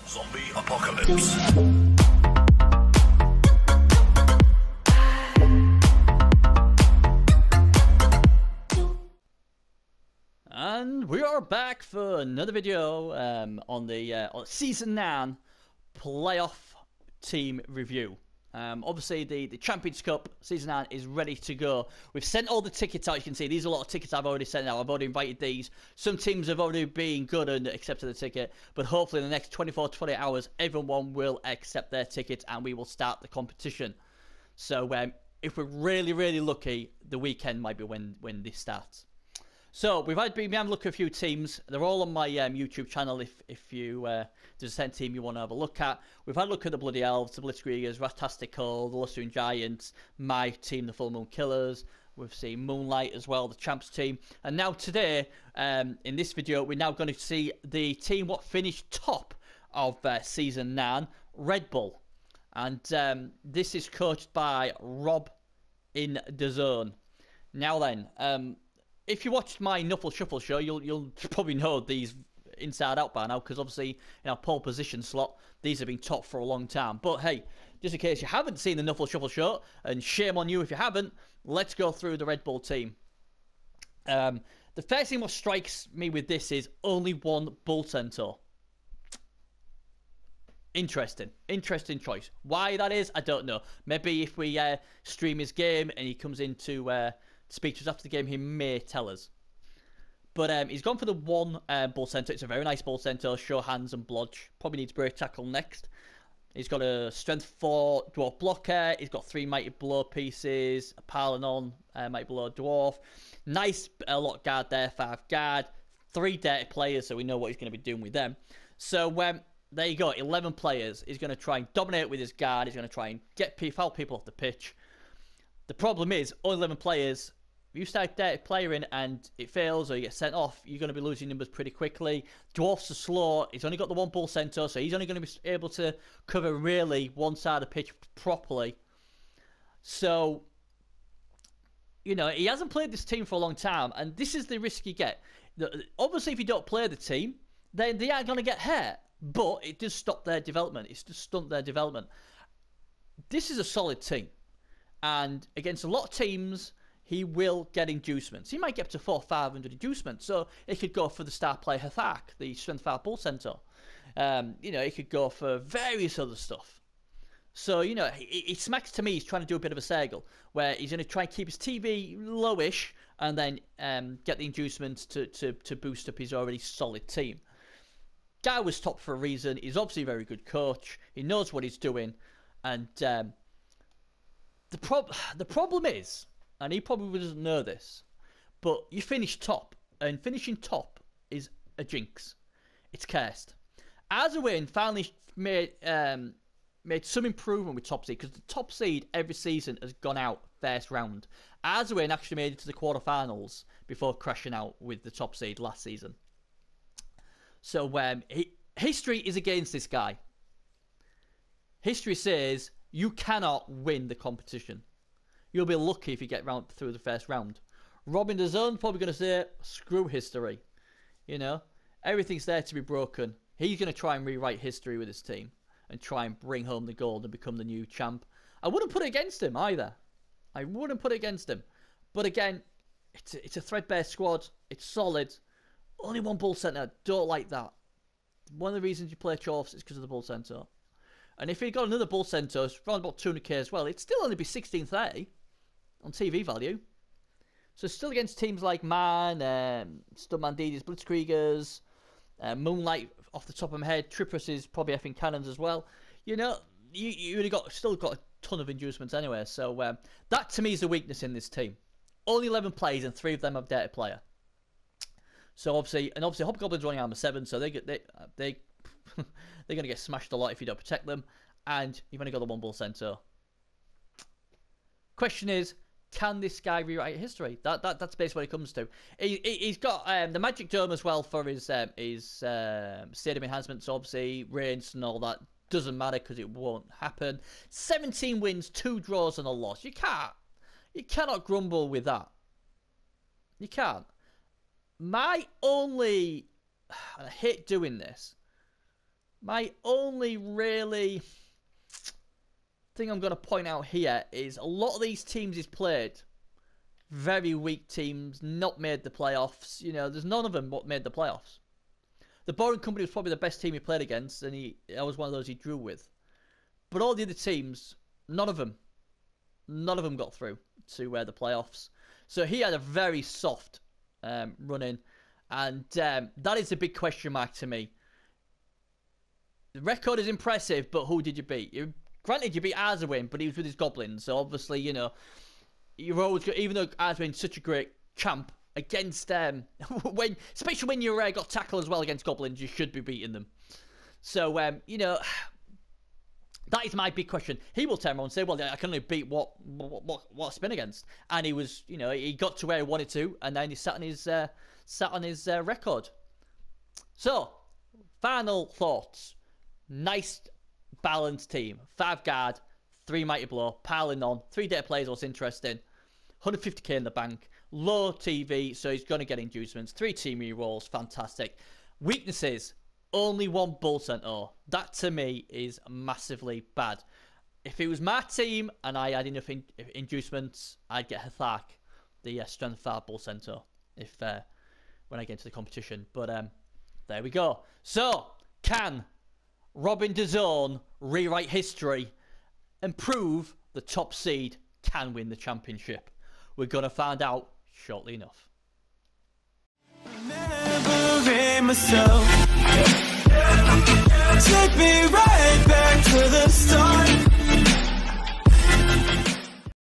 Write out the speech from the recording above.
Zombie apocalypse. And we are back for another video on the Season 9 playoff team review. Obviously, the Champions Cup Season 9 is ready to go. We've sent all the tickets out. You can see these are a lot of tickets I've already sent out. I've already invited these. Some teams have already been good and accepted the ticket. But hopefully in the next 24 to 28 hours, everyone will accept their tickets and we will start the competition. So if we're really, really lucky, the weekend might be when this starts. So we've been having a look at a few teams. They're all on my YouTube channel. If you there's a certain team you want to have a look at, we've had a look at the Bloody Elves, the Blitzkriegers, Ratastical, the Lustrine Giants, my team, the Full Moon Killers. We've seen Moonlight as well, the Champs team, and now today, in this video, we're now going to see the team what finished top of Season 9, Red Bull, and this is coached by Rob in the Zone. Now then. If you watched my Nuffle Shuffle show, you'll probably know these inside out by now, because obviously in our pole position slot, these have been top for a long time. But hey, just in case you haven't seen the Nuffle Shuffle show, and shame on you if you haven't, let's go through the Red Bull team. The first thing what strikes me with this is only one Bull Centaur. Interesting choice. Why that is, I don't know. Maybe if we stream his game and he comes into speak to us after the game, he may tell us. But he's gone for the one Bull Centaur. It's a very nice Bull Centaur. Show hands and blodge. Probably needs break tackle next. He's got a strength 4 dwarf blocker. He's got 3 mighty blow pieces. A Parlenon, mighty blow dwarf. Nice lot guard there. 5 guard. 3 dirty players, so we know what he's going to be doing with them. So there you go. 11 players. He's going to try and dominate with his guard. He's going to try and foul people off the pitch. The problem is, only 11 players. If you start dirty player in and it fails or you get sent off, you're going to be losing numbers pretty quickly. Dwarfs are slow. He's only got the one Bull Centaur, so he's only going to be able to cover really one side of the pitch properly. So, you know, he hasn't played this team for a long time, and this is the risk you get. Obviously, if you don't play the team, then they are going to get hurt, but it does stop their development. It's just stunt their development. This is a solid team, and against a lot of teams, he will get inducements. He might get up to 400 or 500 inducements. So he could go for the star player Hathak, the strength 5 Bull Centaur. You know, he could go for various other stuff. So, you know, it smacks to me he's trying to do a bit of a Sergal, where he's going to try and keep his TV lowish and then get the inducements to boost up his already solid team. Guy was top for a reason. He's obviously a very good coach. He knows what he's doing. And the problem is, and he probably doesn't know this, but you finish top, and finishing top is a jinx. It's cursed. Azawin finally made some improvement with top seed, because the top seed every season has gone out first round. Azawin actually made it to the quarterfinals before crashing out with the top seed last season. So history is against this guy. History says you cannot win the competition. You'll be lucky if you get through the first round. Robin the Zone's probably going to say, screw history. You know, everything's there to be broken. He's going to try and rewrite history with his team and try and bring home the gold and become the new champ. I wouldn't put it against him either. I wouldn't put it against him. But again, it's a threadbare squad. It's solid. Only one Bull Centaur. Don't like that. One of the reasons you play Chorfs is because of the Bull Centaur. And if you got another Bull Centaur, it's around about 200k as well, it'd still only be 1630 on TV value. So still against teams like Man, Stuntman Blitzkriegers, Moonlight off the top of my head, Trippus is probably effing cannons as well. You know, you still got a ton of inducements anyway. So that to me is the weakness in this team. Only 11 players and 3 of them have dirty player. So obviously Hobgoblin's running armor 7, so they're going to get smashed a lot if you don't protect them. And you've only got the one Bull Centaur. Question is, can this guy rewrite history? That's basically what it comes to. He's got the Magic Dome as well for his stadium enhancements, obviously. Range and all that. Doesn't matter because it won't happen. 17 wins, 2 draws and a loss. You cannot grumble with that. You can't. My only, and I hate doing this, My only really thing I'm going to point out here is a lot of these teams he's played, very weak teams, not made the playoffs. You know, there's none of them what made the playoffs. The Boring Company was probably the best team he played against, and I was one of those he drew with. But all the other teams, none of them got through to the playoffs. So he had a very soft run-in, and that is a big question mark to me. The record is impressive, but who did you beat? Granted, you beat Arzawin, but he was with his goblins, so obviously, you know, you're always got, even though Arzawin's such a great champ, against especially when you've got tackle as well against goblins, you should be beating them. So you know, that is my big question. He will turn around and say, "Well, I can only beat what I've been against," and he was, you know, he got to where he wanted to, and then he sat on his record. So, final thoughts: nice, balanced team. 5 guard, 3 mighty blow, piling on. 3 data players was interesting. 150k in the bank. Low TV, so he's going to get inducements. 3 team rerolls, fantastic. Weaknesses, only 1 bull centaur. That to me is massively bad. If it was my team and I had enough inducements, I'd get Hathark, the strength 5 bull centaur, if when I get into the competition. But there we go. So, can Robin DAZN rewrite history and prove the top seed can win the championship? We're going to find out shortly enough. Remembering myself, take me right back to the start.